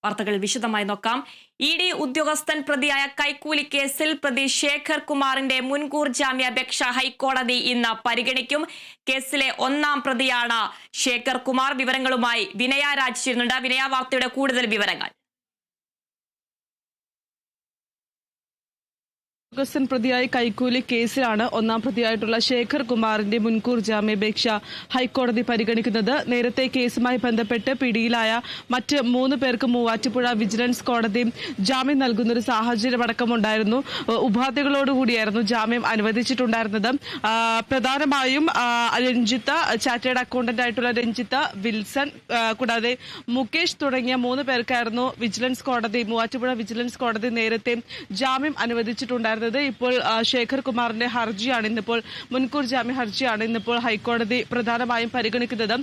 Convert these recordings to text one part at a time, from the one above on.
വാർത്തകൾ വിശദമായി നോക്കാം. ഇ.ഡി. ഉദ്യോഗസ്ഥൻ പ്രതിയായ കൈക്കൂലി കേസിൽ പ്രതി ശേഖർ കുമാറിന്റെ മുൻകൂർ ജാമ്യാപേക്ഷ ഹൈക്കോടതി ഇന്ന് പരിഗണിക്കും. കേസിലെ ഒന്നാം പ്രതിയാണ് ശേഖർ കുമാർ. വിവരങ്ങളുമായി വിനയ രാജ് ചേരുന്നുണ്ട്. വിനയ, വാർത്തയുടെ കൂടുതൽ വിവരങ്ങൾ. ഉദ്യോഗസ്ഥൻ പ്രതിയായി കൈക്കൂലി കേസിലാണ് ഒന്നാം പ്രതിയായിട്ടുള്ള ശേഖർ കുമാറിന്റെ മുൻകൂർ ജാമ്യാപേക്ഷ ഹൈക്കോടതി പരിഗണിക്കുന്നത്. നേരത്തെ കേസുമായി ബന്ധപ്പെട്ട് പിടിയിലായ മറ്റ് 3 പേർക്ക് മൂവാറ്റുപുഴ വിജിലൻസ് കോടതി ജാമ്യം നൽകുന്ന ഒരു സാഹചര്യമടക്കമുണ്ടായിരുന്നു. ഉപാധികളോടുകൂടിയായിരുന്നു ജാമ്യം അനുവദിച്ചിട്ടുണ്ടായിരുന്നത്. പ്രധാനമായും രഞ്ജിത്ത്, ചാർട്ടേഡ് അക്കൗണ്ടന്റ് ആയിട്ടുള്ള രഞ്ജിത്ത്, വിൽസൺ, കൂടാതെ മുകേഷ് തുടങ്ങിയ 3 പേർക്കായിരുന്നു മൂവാറ്റുപുഴ വിജിലൻസ് കോടതി നേരത്തെ ജാമ്യം അനുവദിച്ചിട്ടുണ്ടായിരുന്നത്. ഇപ്പോൾ ശേഖർ കുമാറിന്റെ ഹർജിയാണ് ഇന്നിപ്പോൾ മുൻകൂർ ജാമ്യ ഹർജിയാണ് ഇന്നിപ്പോൾ ഹൈക്കോടതി പ്രധാനമായും പരിഗണിക്കുന്നത്.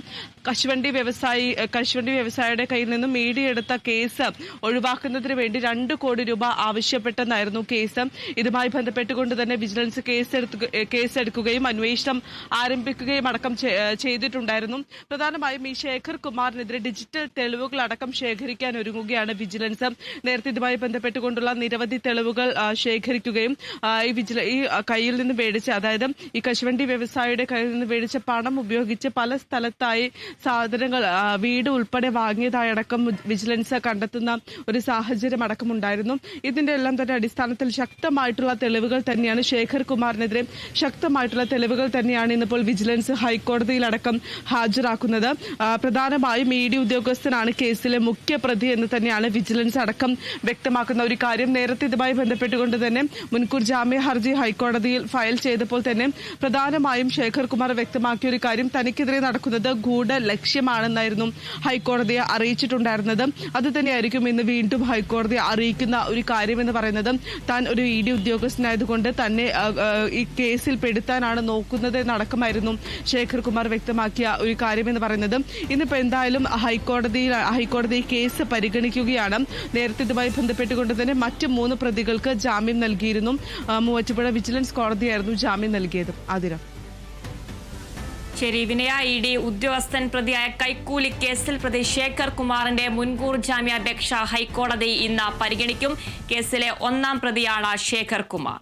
കശുവണ്ടി വ്യവസായിയുടെ കയ്യിൽ നിന്നും എടുത്ത കേസ് ഒഴിവാക്കുന്നതിന് വേണ്ടി 2 കോടി രൂപ ആവശ്യപ്പെട്ടെന്നായിരുന്നു കേസ്. ഇതുമായി ബന്ധപ്പെട്ടുകൊണ്ട് തന്നെ വിജിലൻസ് കേസെടുക്കുകയും അന്വേഷണം ആരംഭിക്കുകയും അടക്കം ചെയ്തിട്ടുണ്ടായിരുന്നു. പ്രധാനമായും ഈ ശേഖർ കുമാറിനെതിരെ ഡിജിറ്റൽ തെളിവുകൾ അടക്കം ശേഖരിക്കാൻ ഒരുങ്ങുകയാണ് വിജിലൻസ്. നേരത്തെ ഇതുമായി ബന്ധപ്പെട്ടുകൊണ്ടുള്ള നിരവധി തെളിവുകൾ ശേഖരിക്കുകയും ഈ കയ്യിൽ നിന്ന് മേടിച്ച്, അതായത് ഈ കശുവണ്ടി വ്യവസായിയുടെ കയ്യിൽ നിന്ന് മേടിച്ച പണം ഉപയോഗിച്ച് പല സ്ഥലത്തായി സാധനങ്ങൾ, വീട് ഉൾപ്പെടെ വാങ്ങിയതായടക്കം വിജിലൻസ് കണ്ടെത്തുന്ന ഒരു സാഹചര്യം അടക്കമുണ്ടായിരുന്നു. ഇതിന്റെ എല്ലാം തന്നെ അടിസ്ഥാനത്തിൽ ശക്തമായിട്ടുള്ള തെളിവുകൾ തന്നെയാണ് ശേഖർ കുമാറിനെതിരെ ഇന്നിപ്പോൾ വിജിലൻസ് ഹൈക്കോടതിയിലടക്കം ഹാജരാക്കുന്നത്. പ്രധാനമായും ഇ.ഡി. ഉദ്യോഗസ്ഥനാണ് കേസിലെ മുഖ്യപ്രതി എന്ന് തന്നെയാണ് വിജിലൻസ് അടക്കം വ്യക്തമാക്കുന്ന ഒരു കാര്യം. നേരത്തെ ഇതുമായി ബന്ധപ്പെട്ടുകൊണ്ട് തന്നെ മുൻകൂർ ജാമ്യ ഹർജി ഹൈക്കോടതിയിൽ ഫയൽ ചെയ്തപ്പോൾ തന്നെ പ്രധാനമായും ശേഖർ കുമാർ വ്യക്തമാക്കിയ ഒരു കാര്യം, തനിക്കെതിരെ നടക്കുന്നത് ഗൂഢ ലക്ഷ്യമാണെന്നായിരുന്നു ഹൈക്കോടതിയെ അറിയിച്ചിട്ടുണ്ടായിരുന്നത്. അത് തന്നെയായിരിക്കും ഇന്ന് വീണ്ടും ഹൈക്കോടതിയെ അറിയിക്കുന്ന ഒരു കാര്യമെന്ന് പറയുന്നത്. താൻ ഒരു ഇ.ഡി. ഉദ്യോഗസ്ഥനായതുകൊണ്ട് തന്നെ ഈ കേസിൽ പെടുത്താനാണ് നോക്കുന്നത് എന്നടക്കമായിരുന്നു ശേഖർ കുമാർ വ്യക്തമാക്കിയ ഒരു കാര്യമെന്ന് പറയുന്നത്. ഇന്നിപ്പോൾ എന്തായാലും ഹൈക്കോടതി കേസ് പരിഗണിക്കുകയാണ്. നേരത്തെ ഇതുമായി ബന്ധപ്പെട്ടുകൊണ്ട് തന്നെ മറ്റ് 3 പ്രതികൾക്ക് ജാമ്യം നൽകിയിരുന്നു. മൂവാറ്റുപുഴ വിജിലൻസ് കോടതിയായിരുന്നു ജാമ്യം നൽകിയത്. ആതിര. ശരി വിനയ, ഇ.ഡി. ഉദ്യോഗസ്ഥൻ പ്രതിയായ കൈക്കൂലി കേസിൽ പ്രതി ശേഖർ കുമാറിന്റെ മുൻകൂർ ജാമ്യാപേക്ഷ ഹൈക്കോടതി ഇന്ന് പരിഗണിക്കും. കേസിലെ ഒന്നാം പ്രതിയാണ് ശേഖർ കുമാർ.